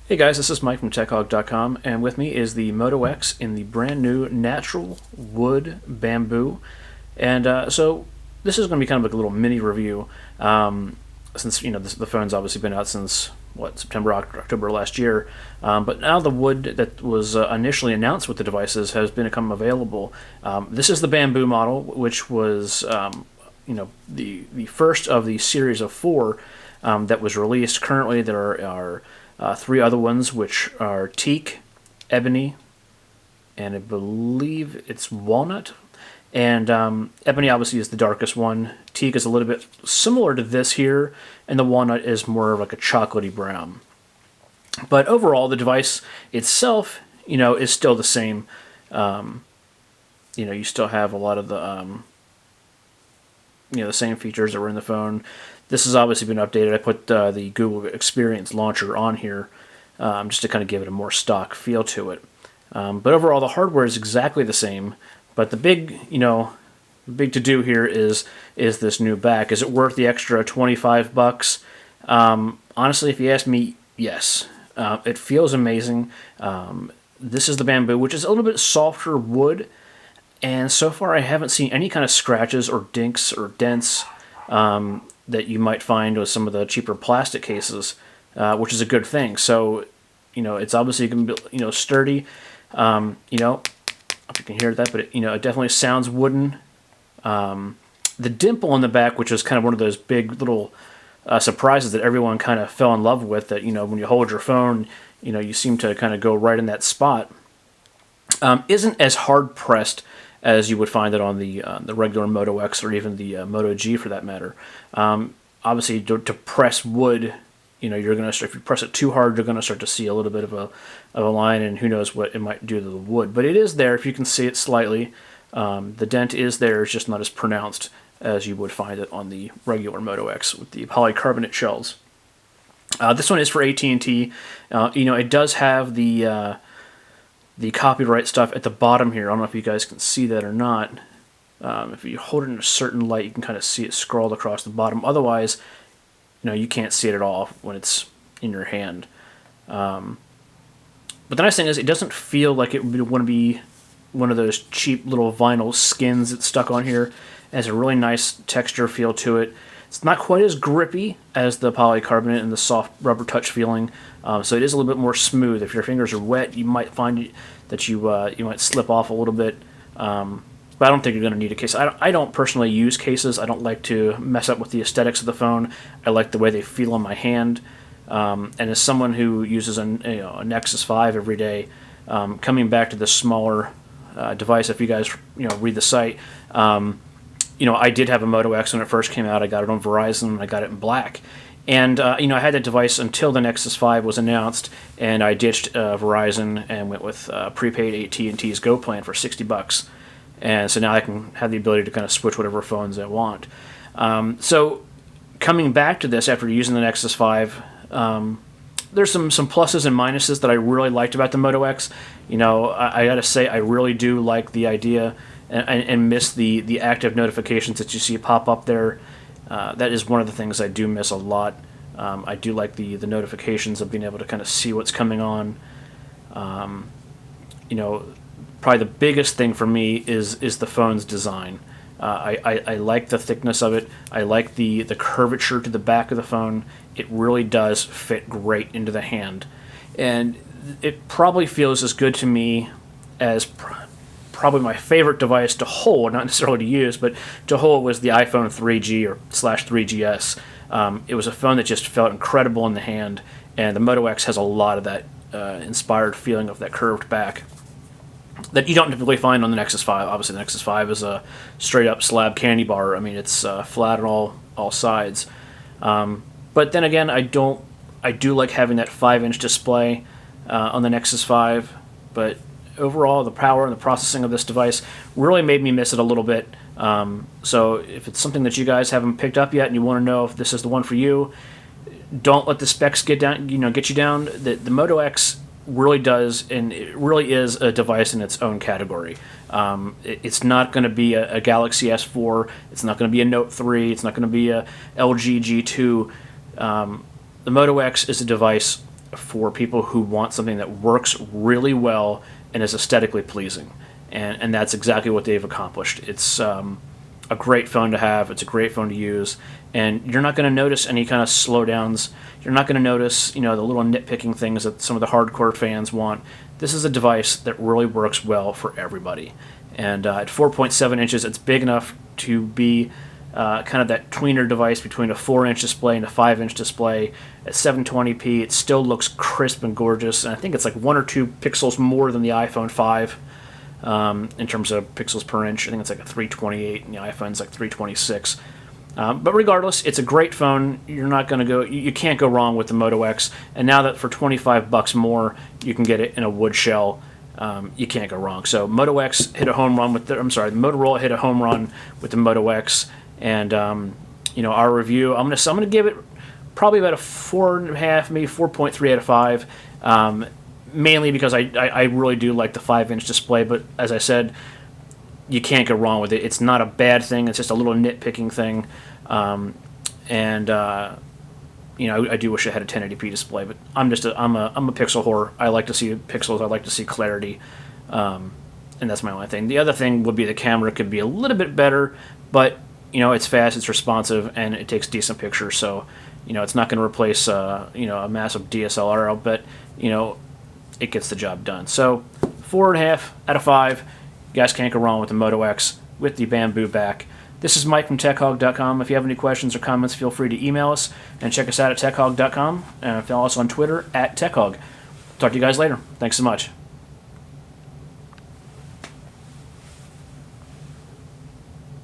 Hey guys, this is Mike from TechHog.com, and with me is the Moto X in the brand new natural wood bamboo. And so this is going to be kind of like a little mini review, since the phone's obviously been out since September, October last year. But now the wood that was initially announced with the devices has become available. This is the bamboo model, which was the first of the series of four that was released. Currently, there are three other ones, which are teak, ebony, and I believe it's walnut. And ebony obviously is the darkest one. Teak is a little bit similar to this here, and the walnut is more of like a chocolatey brown. But overall, the device itself, is still the same. You still have a lot of the same features that were in the phone. This has obviously been updated. I put the Google Experience launcher on here just to kind of give it a more stock feel to it. But overall, the hardware is exactly the same. But the big to do here is this new back. Is it worth the extra $25? Honestly, if you ask me, yes. It feels amazing. This is the bamboo, which is a little bit softer wood. And so far, I haven't seen any kind of scratches or dinks or dents that you might find with some of the cheaper plastic cases, which is a good thing. So, it's obviously going to be, sturdy. I don't know if you can hear that, but it definitely sounds wooden. The dimple in the back, which is kind of one of those big little surprises that everyone kind of fell in love with, that, when you hold your phone, you seem to kind of go right in that spot, isn't as hard pressed as you would find it on the regular Moto X or even the Moto G for that matter. Obviously, to press wood, you're going to, if you press it too hard, you're going to start to see a little bit of a line, and who knows what it might do to the wood. But it is there if you can see it slightly. The dent is there; it's just not as pronounced as you would find it on the regular Moto X with the polycarbonate shells. This one is for AT&T. It does have the copyright stuff at the bottom here. I don't know if you guys can see that or not. If you hold it in a certain light, you can kind of see it scrawled across the bottom. Otherwise, you can't see it at all when it's in your hand. But the nice thing is it doesn't feel like it would want to be one of those cheap little vinyl skins that's stuck on here. It has a really nice texture feel to it. It's not quite as grippy as the polycarbonate and the soft rubber touch feeling, so it is a little bit more smooth. If your fingers are wet, you might find that you might slip off a little bit, but I don't think you're going to need a case. I don't personally use cases. I don't like to mess up with the aesthetics of the phone. I like the way they feel in my hand, and as someone who uses a Nexus 5 every day, coming back to this smaller device, if you guys read the site, I did have a Moto X when it first came out. I got it on Verizon. I got it in black. And, I had that device until the Nexus 5 was announced, and I ditched Verizon and went with prepaid AT&T's Go plan for $60. And so now I can have the ability to kind of switch whatever phones I want. So coming back to this after using the Nexus 5, there's some pluses and minuses that I really liked about the Moto X. I got to say, I really do like the idea and miss the active notifications that you see pop up there. That is one of the things I do miss a lot. I do like the notifications of being able to kind of see what's coming on. Probably the biggest thing for me is the phone's design. I like the thickness of it. I like the curvature to the back of the phone. It really does fit great into the hand. And it probably feels as good to me as probably my favorite device to hold, not necessarily to use, but to hold, was the iPhone 3G or /3GS. It was a phone that just felt incredible in the hand, and the Moto X has a lot of that inspired feeling of that curved back that you don't typically find on the Nexus 5. Obviously, the Nexus 5 is a straight-up slab candy bar. I mean, it's flat on all sides. But then again, I do like having that 5-inch display on the Nexus 5, but overall, the power and the processing of this device really made me miss it a little bit. So if it's something that you guys haven't picked up yet and you want to know if this is the one for you, don't let the specs get you down. The Moto X really does, and it really is a device in its own category. It's not going to be a Galaxy S4. It's not going to be a Note 3. It's not going to be a LG G2. The Moto X is a device for people who want something that works really well and is aesthetically pleasing. And that's exactly what they've accomplished. It's a great phone to have. It's a great phone to use. And you're not going to notice any kind of slowdowns. You're not going to notice, the little nitpicking things that some of the hardcore fans want. This is a device that really works well for everybody. And at 4.7 inches, it's big enough to be kind of that tweener device between a 4-inch display and a 5-inch display. At 720p, it still looks crisp and gorgeous. And I think it's like 1 or 2 pixels more than the iPhone 5 in terms of pixels per inch. I think it's like a 328, and the iPhone's like 326. But regardless, it's a great phone. You're not going to go. You can't go wrong with the Moto X. And now that for $25 more, you can get it in a wood shell. You can't go wrong. So Moto X hit a home run with the Motorola hit a home run with the Moto X, and our review. I'm gonna give it probably about a 4.5, maybe 4.3 out of 5. Mainly because I really do like the 5-inch display, but as I said, you can't go wrong with it. It's not a bad thing. It's just a little nitpicking thing, I do wish it had a 1080p display, but I'm a pixel whore. I like to see pixels. I like to see clarity, and that's my only thing. The other thing would be the camera could be a little bit better, but it's fast, it's responsive, and it takes decent pictures. So it's not going to replace a massive DSLR, but it gets the job done. So 4.5 out of 5. You guys can't go wrong with the Moto X with the bamboo back. This is Mike from TechHog.com. If you have any questions or comments, feel free to email us and check us out at TechHog.com and follow us on Twitter at TechHog. Talk to you guys later. Thanks so much.